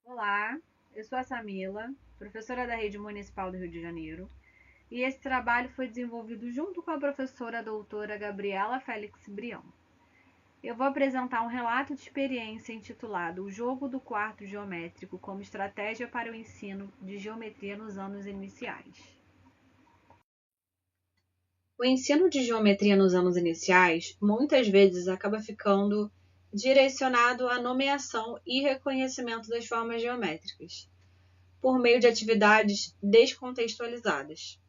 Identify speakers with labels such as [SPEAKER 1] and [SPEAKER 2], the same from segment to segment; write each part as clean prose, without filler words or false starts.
[SPEAKER 1] Olá, eu sou a Samila, professora da Rede Municipal do Rio de Janeiro, e esse trabalho foi desenvolvido junto com a professora doutora Gabriela Félix Brião. Eu vou apresentar um relato de experiência intitulado O Jogo do Quarto Geométrico como Estratégia para o Ensino de Geometria nos Anos Iniciais. O ensino de geometria nos anos iniciais muitas vezes acaba ficando direcionado à nomeação e reconhecimento das formas geométricas, por meio de atividades descontextualizadas.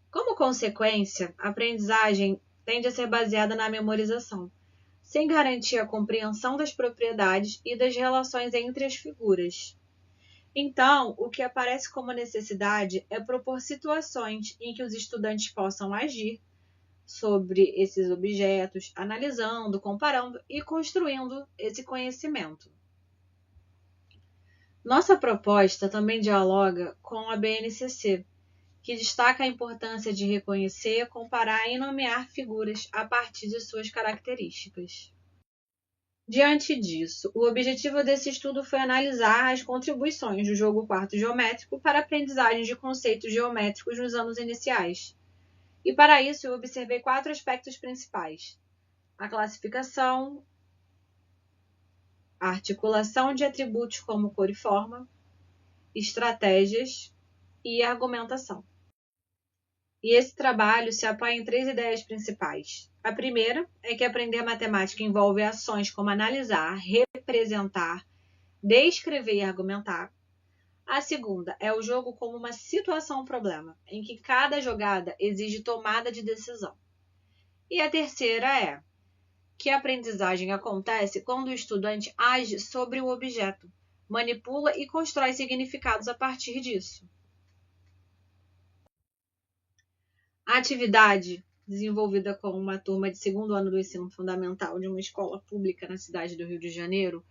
[SPEAKER 1] Como consequência, a aprendizagem tende a ser baseada na memorização, sem garantir a compreensão das propriedades e das relações entre as figuras. Então, o que aparece como necessidade é propor situações em que os estudantes possam agir sobre esses objetos, analisando, comparando e construindo esse conhecimento. Nossa proposta também dialoga com a BNCC, que destaca a importância de reconhecer, comparar e nomear figuras a partir de suas características. Diante disso, o objetivo desse estudo foi analisar as contribuições do jogo quarto geométrico para a aprendizagem de conceitos geométricos nos anos iniciais. E para isso eu observei 4 aspectos principais: a classificação, a articulação de atributos como cor e forma, estratégias e argumentação. E esse trabalho se apoia em 3 ideias principais. A primeira é que aprender matemática envolve ações como analisar, representar, descrever e argumentar. A segunda é o jogo como uma situação-problema, em que cada jogada exige tomada de decisão. E a terceira é que a aprendizagem acontece quando o estudante age sobre o objeto, manipula e constrói significados a partir disso. A atividade, desenvolvida com uma turma de segundo ano do ensino fundamental de uma escola pública na cidade do Rio de Janeiro,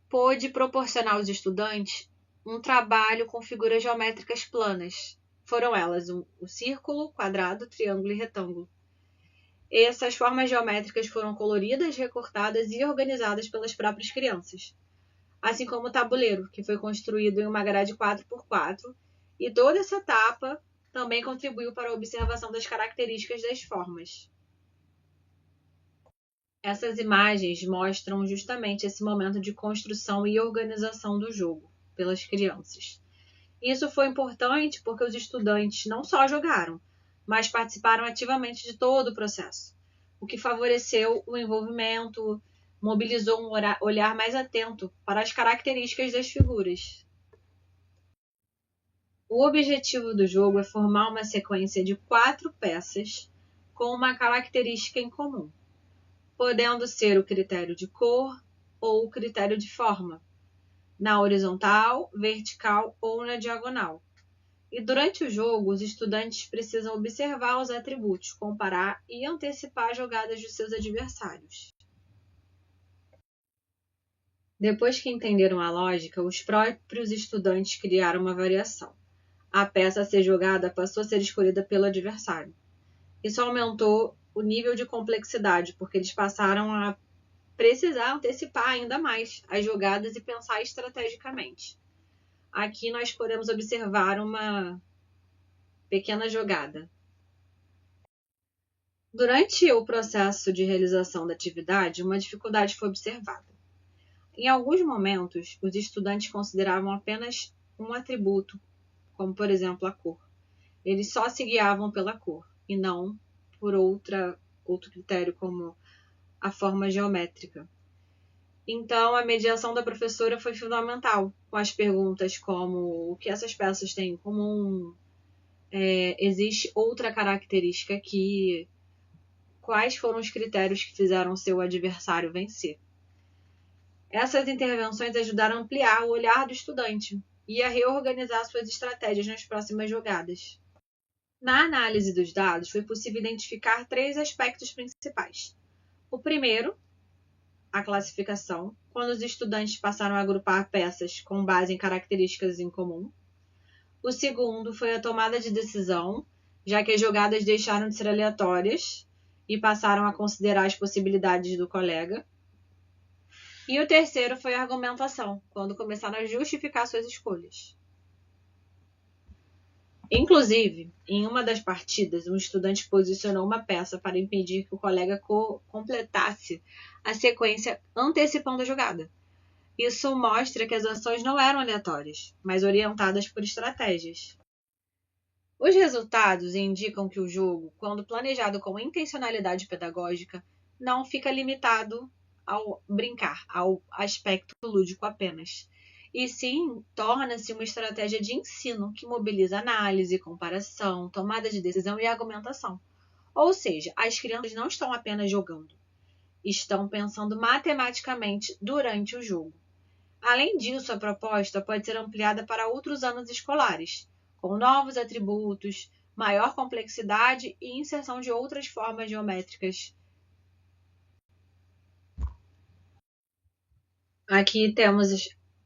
[SPEAKER 1] pôde proporcionar aos estudantes um trabalho com figuras geométricas planas. Foram elas o círculo, quadrado, triângulo e retângulo. Essas formas geométricas foram coloridas, recortadas e organizadas pelas próprias crianças, assim como o tabuleiro, que foi construído em uma grade 4x4, e toda essa etapa também contribuiu para a observação das características das formas. Essas imagens mostram justamente esse momento de construção e organização do jogo pelas crianças. Isso foi importante porque os estudantes não só jogaram, mas participaram ativamente de todo o processo, o que favoreceu o envolvimento, mobilizou um olhar mais atento para as características das figuras. O objetivo do jogo é formar uma sequência de 4 peças com uma característica em comum, podendo ser o critério de cor ou o critério de forma, na horizontal, vertical ou na diagonal. E durante o jogo, os estudantes precisam observar os atributos, comparar e antecipar jogadas dos seus adversários. Depois que entenderam a lógica, os próprios estudantes criaram uma variação. A peça a ser jogada passou a ser escolhida pelo adversário. Isso aumentou o nível de complexidade, porque eles passaram a precisar antecipar ainda mais as jogadas e pensar estrategicamente. Aqui nós podemos observar uma pequena jogada. Durante o processo de realização da atividade, uma dificuldade foi observada. Em alguns momentos, os estudantes consideravam apenas um atributo, como por exemplo a cor. Eles só se guiavam pela cor e não por outro critério como a forma geométrica. Então, a mediação da professora foi fundamental, com as perguntas como o que essas peças têm em comum, existe outra característica aqui, quais foram os critérios que fizeram seu adversário vencer. Essas intervenções ajudaram a ampliar o olhar do estudante e a reorganizar suas estratégias nas próximas jogadas. Na análise dos dados, foi possível identificar 3 aspectos principais. O primeiro, a classificação, quando os estudantes passaram a agrupar peças com base em características em comum. O segundo foi a tomada de decisão, já que as jogadas deixaram de ser aleatórias e passaram a considerar as possibilidades do colega. E o terceiro foi a argumentação, quando começaram a justificar suas escolhas. Inclusive, em uma das partidas, um estudante posicionou uma peça para impedir que o colega completasse a sequência antecipando a jogada. Isso mostra que as ações não eram aleatórias, mas orientadas por estratégias. Os resultados indicam que o jogo, quando planejado com intencionalidade pedagógica, não fica limitado ao brincar, ao aspecto lúdico apenas, e sim torna-se uma estratégia de ensino que mobiliza análise, comparação, tomada de decisão e argumentação. Ou seja, as crianças não estão apenas jogando, estão pensando matematicamente durante o jogo. Além disso, a proposta pode ser ampliada para outros anos escolares, com novos atributos, maior complexidade e inserção de outras formas geométricas. Aqui temos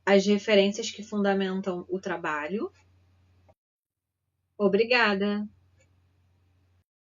[SPEAKER 1] as referências que fundamentam o trabalho. Obrigada!